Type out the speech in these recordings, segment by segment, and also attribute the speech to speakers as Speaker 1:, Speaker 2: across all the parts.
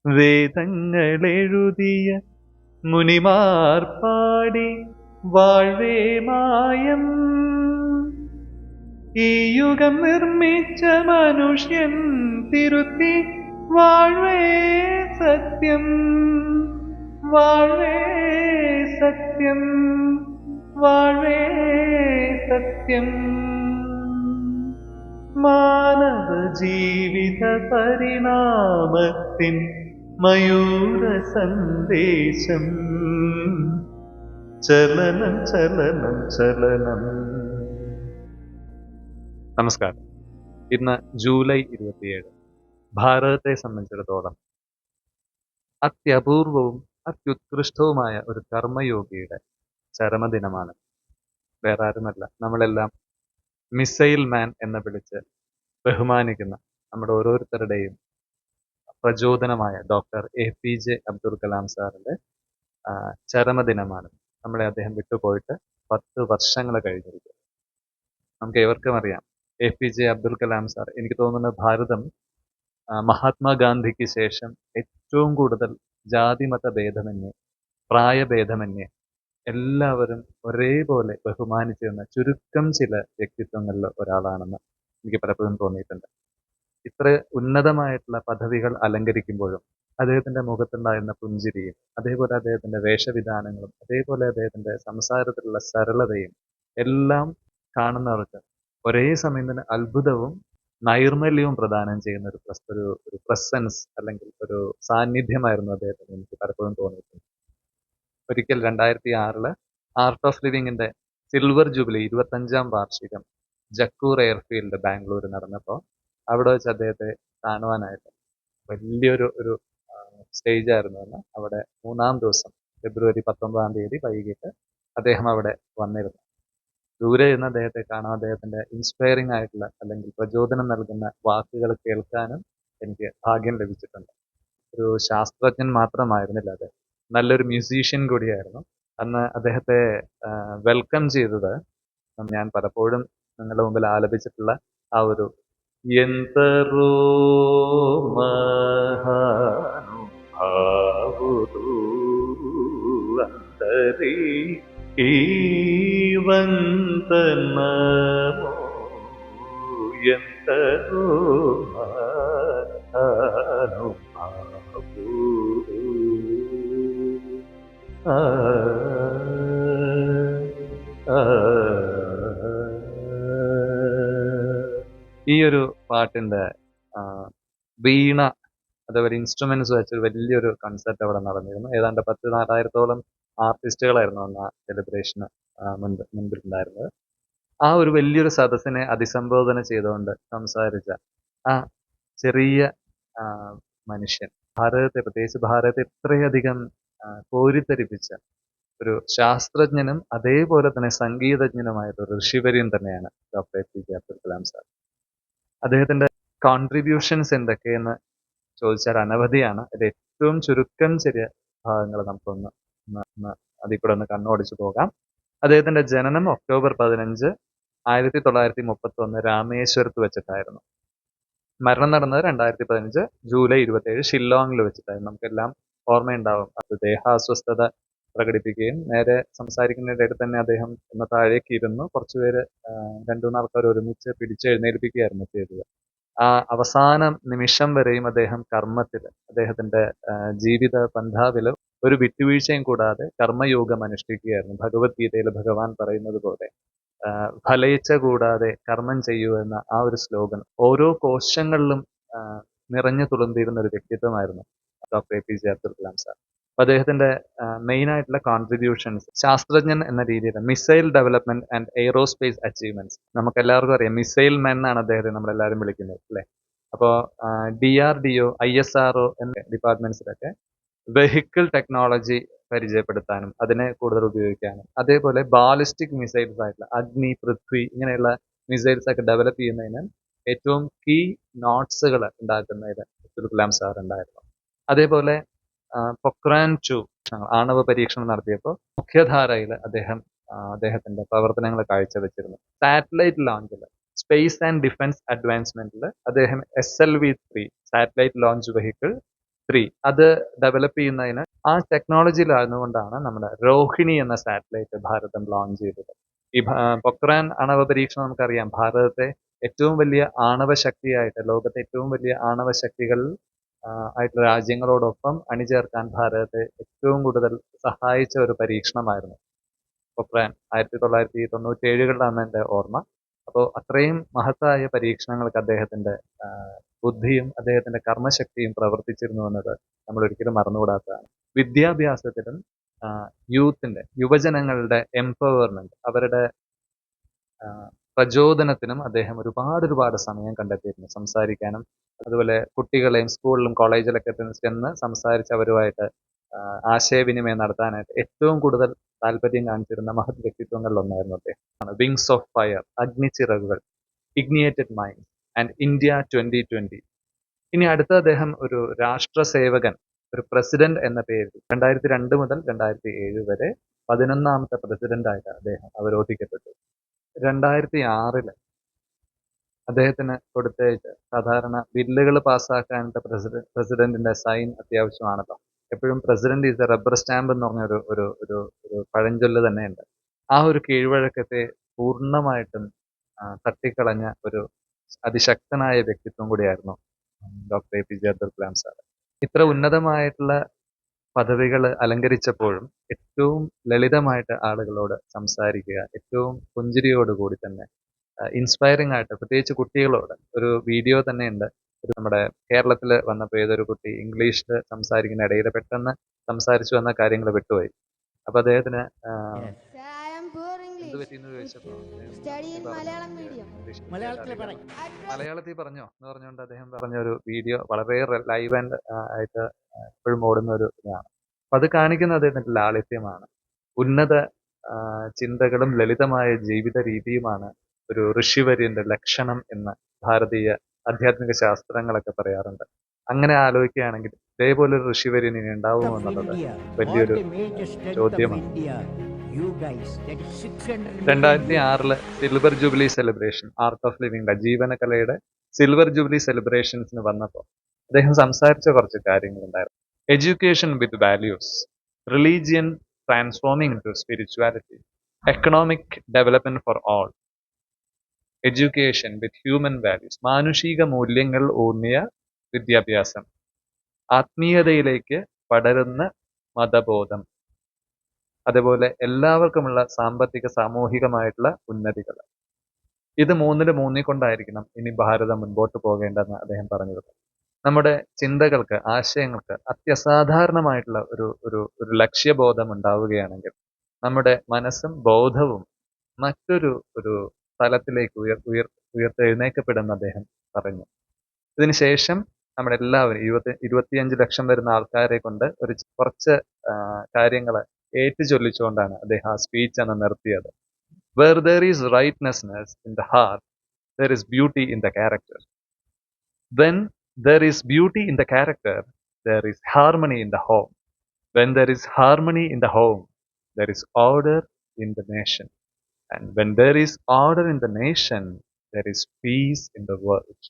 Speaker 1: വേദങ്ങളെഴുതിയ മുനിമാർ പാടി വാഴ്വേ മായം. ഈ യുഗം നിർമ്മിച്ച മനുഷ്യൻ തിരുത്തി വാഴ്വേ സത്യം, വാഴ്വേ സത്യം, വാഴ്വേ സത്യം. മാനവ ജീവിത പരിണാമത്തിൻ മയൂര സന്ദേശം. ചലനം ചലനം ചലനം. നമസ്കാരം. ഇന്ന് ജൂലൈ 27. ഭാരതത്തെ സംബന്ധിച്ചിടത്തോളം അത്യപൂർവവും അത്യുത്കൃഷ്ടവുമായ ഒരു കർമ്മയോഗിയുടെ ചരമദിനമാണ്. വേറെ ആരുമല്ല, നമ്മളെല്ലാം മിസൈൽ മാൻ എന്ന് വിളിച്ച് ബഹുമാനിക്കുന്ന നമ്മുടെ ഓരോരുത്തരുടെയും പ്രചോദനമായ ഡോക്ടർ APJ അബ്ദുൽ കലാം സാറിന്റെ ചരമദിനമാണ്. നമ്മളെ അദ്ദേഹം വിട്ടുപോയിട്ട് 10 വർഷങ്ങൾ കഴിഞ്ഞിരിക്കും. നമുക്ക് ഏവർക്കും അറിയാം, APJ അബ്ദുൽ കലാം സാർ, എനിക്ക് തോന്നുന്നത് ഭാരതം മഹാത്മാഗാന്ധിക്ക് ശേഷം ഏറ്റവും കൂടുതൽ ജാതിമത ഭേദമന്യേ, പ്രായഭേദമന്യേ എല്ലാവരും ഒരേപോലെ ബഹുമാനിച്ചിരുന്ന ചുരുക്കം ചില വ്യക്തിത്വങ്ങളിൽ ഒരാളാണെന്ന് എനിക്ക് പലപ്പോഴും തോന്നിയിട്ടുണ്ട്. ഇത്ര ഉന്നതമായിട്ടുള്ള പദവികൾ അലങ്കരിക്കുമ്പോഴും അദ്ദേഹത്തിന്റെ മുഖത്തുണ്ടായിരുന്ന പുഞ്ചിരിയും, അതേപോലെ അദ്ദേഹത്തിന്റെ വേഷവിധാനങ്ങളും, അതേപോലെ അദ്ദേഹത്തിന്റെ സംസാരത്തിലുള്ള സരളതയും എല്ലാം കാണുന്നവർക്ക് ഒരേ സമയം തന്നെ അത്ഭുതവും നൈർമല്യവും പ്രദാനം ചെയ്യുന്ന ഒരു പ്രസൻസ് അല്ലെങ്കിൽ ഒരു സാന്നിധ്യമായിരുന്നു അദ്ദേഹത്തിന് എനിക്ക് പലപ്പോഴും തോന്നിയിട്ടുണ്ട്. ഒരിക്കൽ 2006 ആർട്ട് ഓഫ് ലിവിങ്ങിന്റെ സിൽവർ ജൂബിലി 25ാം വാർഷികം ജക്കൂർ എയർഫീൽഡ് ബാംഗ്ലൂർ നടന്നപ്പോൾ അവിടെ വെച്ച് അദ്ദേഹത്തെ കാണുവാനായിട്ട് വലിയൊരു സ്റ്റേജ് ആയിരുന്നു അന്ന്. അവിടെ 3ാം ദിവസം ഫെബ്രുവരി 19-ാം തീയതി വൈകിട്ട് അദ്ദേഹം അവിടെ വന്നിരുന്നു. ദൂരെ നിന്ന് അദ്ദേഹത്തെ കാണാൻ, അദ്ദേഹത്തിന്റെ ഇൻസ്പയറിംഗ് ആയിട്ടുള്ള അല്ലെങ്കിൽ പ്രചോദനം നൽകുന്ന വാക്കുകൾ കേൾക്കാനും എനിക്ക് ഭാഗ്യം ലഭിച്ചിട്ടുണ്ട്. ഒരു ശാസ്ത്രജ്ഞൻ മാത്രമായിരുന്നില്ല അദ്ദേഹം, നല്ലൊരു മ്യൂസീഷ്യൻ കൂടിയായിരുന്നു. അന്ന് അദ്ദേഹത്തെ വെൽക്കം ചെയ്തത് ഞാൻ പലപ്പോഴും നിങ്ങളുടെ മുമ്പിൽ ആലപിച്ചിട്ടുള്ള ആ ഒരു ఎంతరో మహానుభావుడు అందరి వందనము, ఎంతరో మహానుభావుడు. ഈ ഒരു പാട്ടിന്റെ വീണ, അതേപോലെ ഇൻസ്ട്രുമെന്റ്സ് വെച്ചൊരു വലിയൊരു കൺസെർട്ട് അവിടെ നടന്നിരുന്നു. ഏതാണ്ട് 10,000-4,000-ഓളം ആർട്ടിസ്റ്റുകളായിരുന്നു അന്ന് ആ സെലിബ്രേഷന് മുൻപിലുണ്ടായിരുന്നത്. ആ ഒരു വലിയൊരു സദസ്സിനെ അഭിസംബോധന ചെയ്തുകൊണ്ട് സംസാരിച്ച ആ ചെറിയ മനുഷ്യൻ ഭാരതത്തെ, പ്രത്യേകിച്ച് ഭാരതത്തെ ഇത്രയധികം കോരിത്തരിപ്പിച്ച ഒരു ശാസ്ത്രജ്ഞനും അതേപോലെ തന്നെ സംഗീതജ്ഞനുമായിട്ടൊരു ഋഷിവര്യൻ തന്നെയാണ് doctor APJ Abdul Kalam sir. അദ്ദേഹത്തിന്റെ കോൺട്രിബ്യൂഷൻസ് എന്തൊക്കെയെന്ന് ചോദിച്ചാൽ അനവധിയാണ്. അത് ഏറ്റവും ചുരുക്കം ചെറിയ ഭാഗങ്ങൾ നമുക്കൊന്ന് അതിൽ കൂടെ ഒന്ന് കണ്ണോടിച്ചു പോകാം. അദ്ദേഹത്തിന്റെ ജനനം ഒക്ടോബർ 15, 1931 രാമേശ്വരത്ത് വെച്ചിട്ടായിരുന്നു. മരണം നടന്നത് 2015 ജൂലൈ 27 ഷില്ലോങ്ങിൽ വെച്ചിട്ടായിരുന്നു. നമുക്കെല്ലാം ഓർമ്മയുണ്ടാവും. അത് ദേഹാസ്വസ്ഥത പ്രകടിപ്പിക്കുകയും നേരെ സംസാരിക്കുന്നതിനിടയിൽ തന്നെ അദ്ദേഹം ഒന്ന് താഴേക്ക് ഇരുന്നു. കുറച്ചുപേര് 2-3 ആൾക്കാർ ഒരുമിച്ച് പിടിച്ചെഴുന്നേൽപ്പിക്കുകയായിരുന്നു ചെയ്തത്. ആ അവസാന നിമിഷം വരെയും അദ്ദേഹം കർമ്മത്തിൽ, അദ്ദേഹത്തിന്റെ ജീവിത പന്ഥാവില് ഒരു വിട്ടുവീഴ്ചയും കൂടാതെ കർമ്മയോഗം അനുഷ്ഠിക്കുകയായിരുന്നു. ഭഗവത്ഗീതയിൽ ഭഗവാൻ പറയുന്നത് പോലെ ഫലയിച്ച കൂടാതെ കർമ്മം ചെയ്യൂ എന്ന ആ ഒരു സ്ലോഗൻ ഓരോ കോശങ്ങളിലും നിറഞ്ഞു തുളുമ്പിയിരുന്ന ഒരു വ്യക്തിത്വമായിരുന്നു doctor APJ Abdul Kalam sir. അപ്പൊ അദ്ദേഹത്തിന്റെ മെയിൻ ആയിട്ടുള്ള കോൺട്രിബ്യൂഷൻസ്, ശാസ്ത്രജ്ഞൻ എന്ന രീതിയിൽ missile development and aerospace achievements, നമുക്ക് എല്ലാവർക്കും അറിയാം മിസൈൽ മെൻ എന്നാണ് അദ്ദേഹത്തെ നമ്മളെല്ലാവരും വിളിക്കുന്നത്, അല്ലെ? അപ്പോൾ DRDO, ISRO എന്ന ഡിപ്പാർട്ട്മെന്റ്സിലൊക്കെ വെഹിക്കിൾ ടെക്നോളജി പരിചയപ്പെടുത്താനും അതിനെ കൂടുതൽ ഉപയോഗിക്കാനും, അതേപോലെ ബാലിസ്റ്റിക് മിസൈൽസ് ആയിട്ടുള്ള അഗ്നി, പൃഥ്വി ഇങ്ങനെയുള്ള മിസൈൽസ് ഒക്കെ ഡെവലപ്പ് ചെയ്യുന്നതിന് ഏറ്റവും കീ നോട്ട്സുകൾ ഉണ്ടാക്കുന്നതിൽ അബ്ദുൽ കലാം സാർ ഉണ്ടായിരുന്നു. അതേപോലെ പൊക്രാൻ 2 ആണവ പരീക്ഷണം നടത്തിയപ്പോൾ മുഖ്യധാരയിൽ അദ്ദേഹത്തിന്റെ പ്രവർത്തനങ്ങൾ കാഴ്ചവെച്ചിരുന്നു. സാറ്റലൈറ്റ് ലോഞ്ചിൽ, സ്പേസ് ആൻഡ് ഡിഫൻസ് അഡ്വാൻസ്മെന്റിൽ അദ്ദേഹം SLV-3 സാറ്റലൈറ്റ് ലോഞ്ച് വെഹിക്കിൾ 3 അത് ഡെവലപ്പ് ചെയ്യുന്നതിന് ആ ടെക്നോളജിയിലായിരുന്നുകൊണ്ടാണ് നമ്മുടെ രോഹിണി എന്ന സാറ്റലൈറ്റ് ഭാരതം ലോഞ്ച് ചെയ്തത്. ഈ പൊക്രാൻ ആണവ പരീക്ഷണം നമുക്കറിയാം ഭാരതത്തെ ഏറ്റവും വലിയ ആണവ ശക്തിയായിട്ട് ലോകത്തെ ഏറ്റവും വലിയ ആണവ ശക്തികൾ ആയിട്ടുള്ള രാജ്യങ്ങളോടൊപ്പം അണിചേർക്കാൻ ഭാരതത്തെ ഏറ്റവും കൂടുതൽ സഹായിച്ച ഒരു പരീക്ഷണമായിരുന്നു പൊക്രാൻ. 1997 എൻ്റെ ഓർമ്മ. അപ്പോൾ അത്രയും മഹത്തായ പരീക്ഷണങ്ങൾക്ക് അദ്ദേഹത്തിന്റെ ബുദ്ധിയും അദ്ദേഹത്തിന്റെ കർമ്മശക്തിയും പ്രവർത്തിച്ചിരുന്നു എന്നത് നമ്മൾ ഒരിക്കലും മറന്നുകൂടാത്തതാണ്. വിദ്യാഭ്യാസത്തിലും യുവജനങ്ങളുടെ എംപവർമെന്റ്, അവരുടെ പ്രചോദനത്തിനും അദ്ദേഹം ഒരുപാട് സമയം കണ്ടെത്തിയിരുന്നു. സംസാരിക്കാനും അതുപോലെ കുട്ടികളെയും സ്കൂളിലും കോളേജിലൊക്കെ ചെന്ന് സംസാരിച്ച് അവരുമായിട്ട് ആശയവിനിമയം നടത്താനായിട്ട് ഏറ്റവും കൂടുതൽ താല്പര്യം കാണിച്ചിരുന്ന മഹത് വ്യക്തിത്വങ്ങളിലൊന്നായിരുന്നു അദ്ദേഹം. വിങ്സ് ഓഫ് ഫയർ, അഗ്നിച്ചിറകുകൾ, ഇഗ്നിയേറ്റഡ് മൈൻഡ് ആൻഡ് ഇന്ത്യ 2020. ഇനി അടുത്ത അദ്ദേഹം ഒരു രാഷ്ട്രസേവകൻ, ഒരു പ്രസിഡന്റ് എന്ന പേരിൽ 2002 മുതൽ 2007 വരെ 11ാമത്തെ പ്രസിഡന്റായിട്ട് അദ്ദേഹം അവരോധിക്കപ്പെട്ടു. 2006 അദ്ദേഹത്തിന് കൊടുത്തയച്ച് സാധാരണ ബില്ലുകൾ പാസ്സാക്കാനായിട്ട് പ്രസിഡന്റിന്റെ സൈൻ അത്യാവശ്യമാണല്ലോ. എപ്പോഴും president is A rubber stamp എന്ന് പറഞ്ഞ ഒരു പഴഞ്ചൊല്ല് തന്നെയുണ്ട്. ആ ഒരു കീഴ്വഴക്കത്തെ പൂർണ്ണമായിട്ടും തട്ടിക്കളഞ്ഞ ഒരു അതിശക്തനായ വ്യക്തിത്വം കൂടിയായിരുന്നു doctor APJ Abdul Kalam sir. ഇത്ര ഉന്നതമായിട്ടുള്ള പദവികൾ അലങ്കരിച്ചപ്പോഴും ഏറ്റവും ലളിതമായിട്ട് ആളുകളോട് സംസാരിക്കുക, ഏറ്റവും പുഞ്ചിരിയോടുകൂടി തന്നെ ഇൻസ്പയറിംഗ് ആയിട്ട്, പ്രത്യേകിച്ച് കുട്ടികളോട്. ഒരു വീഡിയോ തന്നെയുണ്ട്, നമ്മുടെ കേരളത്തിൽ വന്നപ്പോൾ ഏതൊരു കുട്ടി ഇംഗ്ലീഷിൽ സംസാരിക്കുന്ന ഇടയിൽ പെട്ടെന്ന് സംസാരിച്ചു വന്ന കാര്യങ്ങൾ വിട്ടുപോയി. അപ്പൊ അദ്ദേഹത്തിന് എന്ത് പറ്റിയെന്ന് ചോദിച്ചപ്പോ മലയാളത്തിൽ പറഞ്ഞോ എന്ന് പറഞ്ഞുകൊണ്ട് അദ്ദേഹം പറഞ്ഞ ഒരു വീഡിയോ വളരെ ലൈവ് ആൻഡ് ആയിട്ട് എപ്പോഴും ഓടുന്ന ഒരു ഇതാണ്. അപ്പൊ അത് കാണിക്കുന്നത് അദ്ദേഹത്തിന്റെ ലാളിത്യമാണ്, ഉന്നത ചിന്തകളും ലളിതമായ ജീവിത രീതിയുമാണ് ഒരു ഋഷിവര്യന്റെ ലക്ഷണം എന്ന് ഭാരതീയ ആധ്യാത്മിക ശാസ്ത്രങ്ങളൊക്കെ പറയാറുണ്ട്. അങ്ങനെ ആലോചിക്കുകയാണെങ്കിൽ ഇതേപോലൊരു ഋഷിവര്യൻ ഇനി ഉണ്ടാവുമോ എന്നുള്ളത് വലിയൊരു ചോദ്യമാണ്. 2006 silver jubilee celebration, art of living, ജീവനകലയുടെ സിൽവർ ജൂബിലി സെലിബ്രേഷൻസിന് വന്നപ്പോൾ അദ്ദേഹം സംസാരിച്ച കുറച്ച് കാര്യങ്ങളുണ്ടായിരുന്നു. Education with values, religion transforming into spirituality, economic development for all, education with human values, മാനുഷിക മൂല്യങ്ങൾ ഊന്നിയ വിദ്യാഭ്യാസം, ആത്മീയതയിലേക്ക് പടരുന്ന മതബോധം, അതുപോലെ എല്ലാവർക്കുമുള്ള സാമ്പത്തിക സാമൂഹികമായിട്ടുള്ള ഉന്നതികൾ. ഇത് മൂന്നിലും ഊന്നിക്കൊണ്ടായിരിക്കണം ഇനി ഭാരതം മുൻപോട്ട് പോകേണ്ടെന്ന് അദ്ദേഹം പറഞ്ഞിരുന്നു. നമ്മുടെ ചിന്തകൾക്ക്, ആശയങ്ങൾക്ക് അത്യസാധാരണമായിട്ടുള്ള ഒരു ലക്ഷ്യബോധം ഉണ്ടാവുകയാണെങ്കിൽ നമ്മുടെ മനസ്സും ബോധവും മറ്റൊരു തലത്തിലേക്ക് ഉയർത്തെഴുന്നേക്കപ്പെടുമെന്ന് അദ്ദേഹം പറഞ്ഞു. ഇതിനുശേഷം നമ്മുടെ എല്ലാവരും 25 ലക്ഷം വരുന്ന ആൾക്കാരെ കൊണ്ട് കുറച്ച് കാര്യങ്ങൾ ഏറ്റുചൊല്ലിച്ചുകൊണ്ടാണ് അദ്ദേഹം ആ സ്പീച്ച് അന്ന് നിർത്തിയത്. Where there is rightness in the heart, there is beauty in the character. When there is beauty in the character, there is harmony in the home. When there is harmony in the home, there is order in the nation. And when there is order in the nation, there is peace in the world.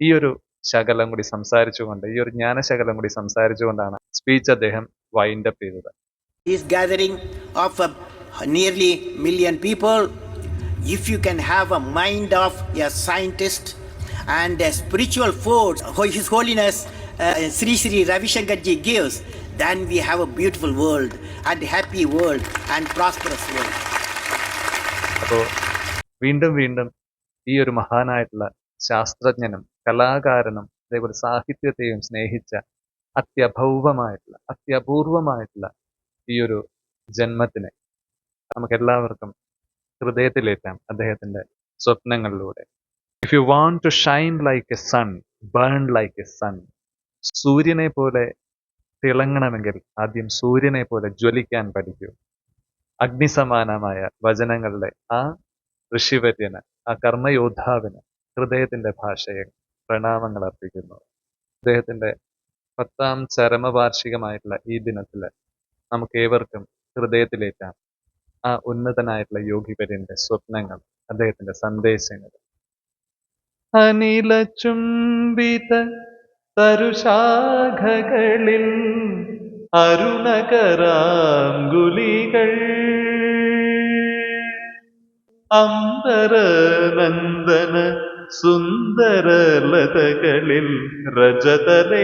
Speaker 1: ഈ ഒരു ശകലം കൂടി സംസാരിച്ചുകൊണ്ട്, ഈ ഒരു ജ്ഞാനശകലം കൂടി സംസാരിച്ചുകൊണ്ടാണ് speech അദ്ദേഹം wind up ചെയ്തത്.
Speaker 2: This gathering of nearly million people, if you can have a mind of a scientist and a spiritual force, His Holiness Sri Sri Ravi Shankar Ji gives, then we have a beautiful world and happy world and prosperous world.
Speaker 1: അപ്പോൾ വീണ്ടും ഈ ഒരു മഹാനായിട്ടുള്ള ശാസ്ത്രജ്ഞനും കലാകാരനും അതേപോലെ സാഹിത്യത്തെയും സ്നേഹിച്ച അത്യപൂർവമായിട്ടുള്ള ഈ ഒരു ജന്മത്തിനെ നമുക്കെല്ലാവർക്കും ഹൃദയത്തിലേറ്റാം അദ്ദേഹത്തിന്റെ സ്വപ്നങ്ങളിലൂടെ. If you want to shine like a sun, burn like a sun. സൂര്യനെ പോലെ തിളങ്ങണമെങ്കിൽ ആദ്യം സൂര്യനെ പോലെ ജ്വലിക്കാൻ പഠിക്കൂ. അഗ്നിസമാനമായ വചനങ്ങളുടെ ആ ഋഷിവര്യന്, ആ കർമ്മയോദ്ധാവിന് ഹൃദയത്തിന്റെ ഭാഷയെ പ്രണാമങ്ങൾ അർപ്പിക്കുന്നു. അദ്ദേഹത്തിന്റെ 10ാം ചരമവാർഷികമായിട്ടുള്ള ഈ ദിനത്തില് നമുക്ക് ഏവർക്കും ഹൃദയത്തിലേറ്റാം ആ ഉന്നതനായിട്ടുള്ള യോഗിവര്യന്റെ സ്വപ്നങ്ങൾ, അദ്ദേഹത്തിന്റെ സന്ദേശങ്ങൾ. അനില ചുംബിത തരുശാഖകളിൽ അരുണകരാങ്കുലികൾ അംബരനന്ദന സുന്ദരലതകളിൽ രജതലേഖാവലികൾ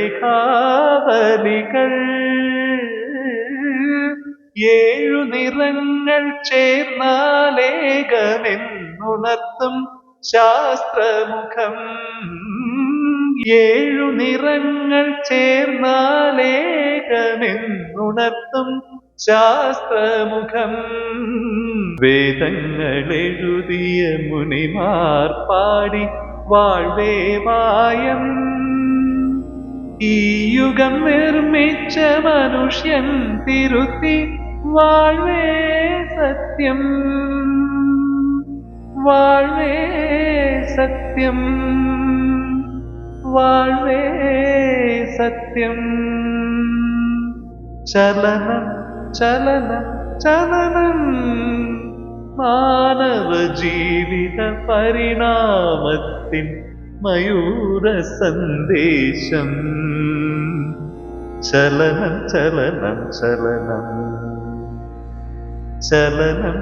Speaker 1: ഏഴു നിറങ്ങൾ ചേർന്നാലേകമെന്നുണർത്തും ശാസ്ത്രമുഖം ഏഴു നിറങ്ങൾ ചേർന്നാലേകമെന്നുണർത്തും ശാസ്ത്രമുഖം വേദങ്ങളെഴുതിയ മുനിമാർ പാടി വാഴ്വേ മായം ഈ യുഗം നിർമ്മിച്ച മനുഷ്യൻ തിരുത്തി വാഴ്വേ സത്യം വാഴ്വേ സത്യം വാഴ്വേ സത്യം ചലനം ചലനം ചലനം മാനവ ജീവിത പരിണാമത്തിൻ മയൂര സന്ദേശം ചലനം ചലനം ചലനം ചലനം ചലനം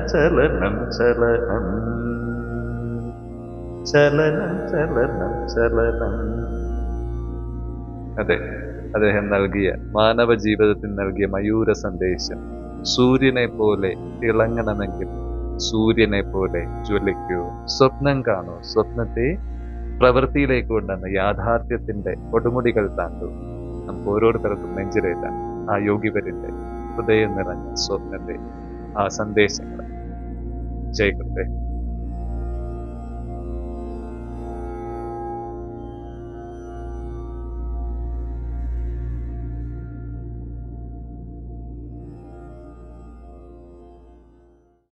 Speaker 1: ചലനം ചലനം ചലനം ചലനം. അതെ, അദ്ദേഹം നൽകിയ മാനവ ജീവിതത്തിൽ നൽകിയ മയൂര സന്ദേശം. സൂര്യനെ പോലെ തിളങ്ങണമെങ്കിൽ സൂര്യനെ പോലെ ജ്വലിക്കൂ. സ്വപ്നം കാണൂ, സ്വപ്നത്തെ പ്രവൃത്തിയിലേക്ക് കൊണ്ടുവന്ന് യാഥാർത്ഥ്യത്തിന്റെ കൊടുമുടികൾ താണ്ടൂ. നമുക്ക് ഓരോരുത്തർക്കും നെഞ്ചിലേറ്റാൻ ആ യോഗ്യവരിന്റെ ഹൃദയം നിറഞ്ഞ സ്വപ്നത്തെ, ആ സന്ദേശങ്ങൾ. ജയ് ഗുരുദേവ്.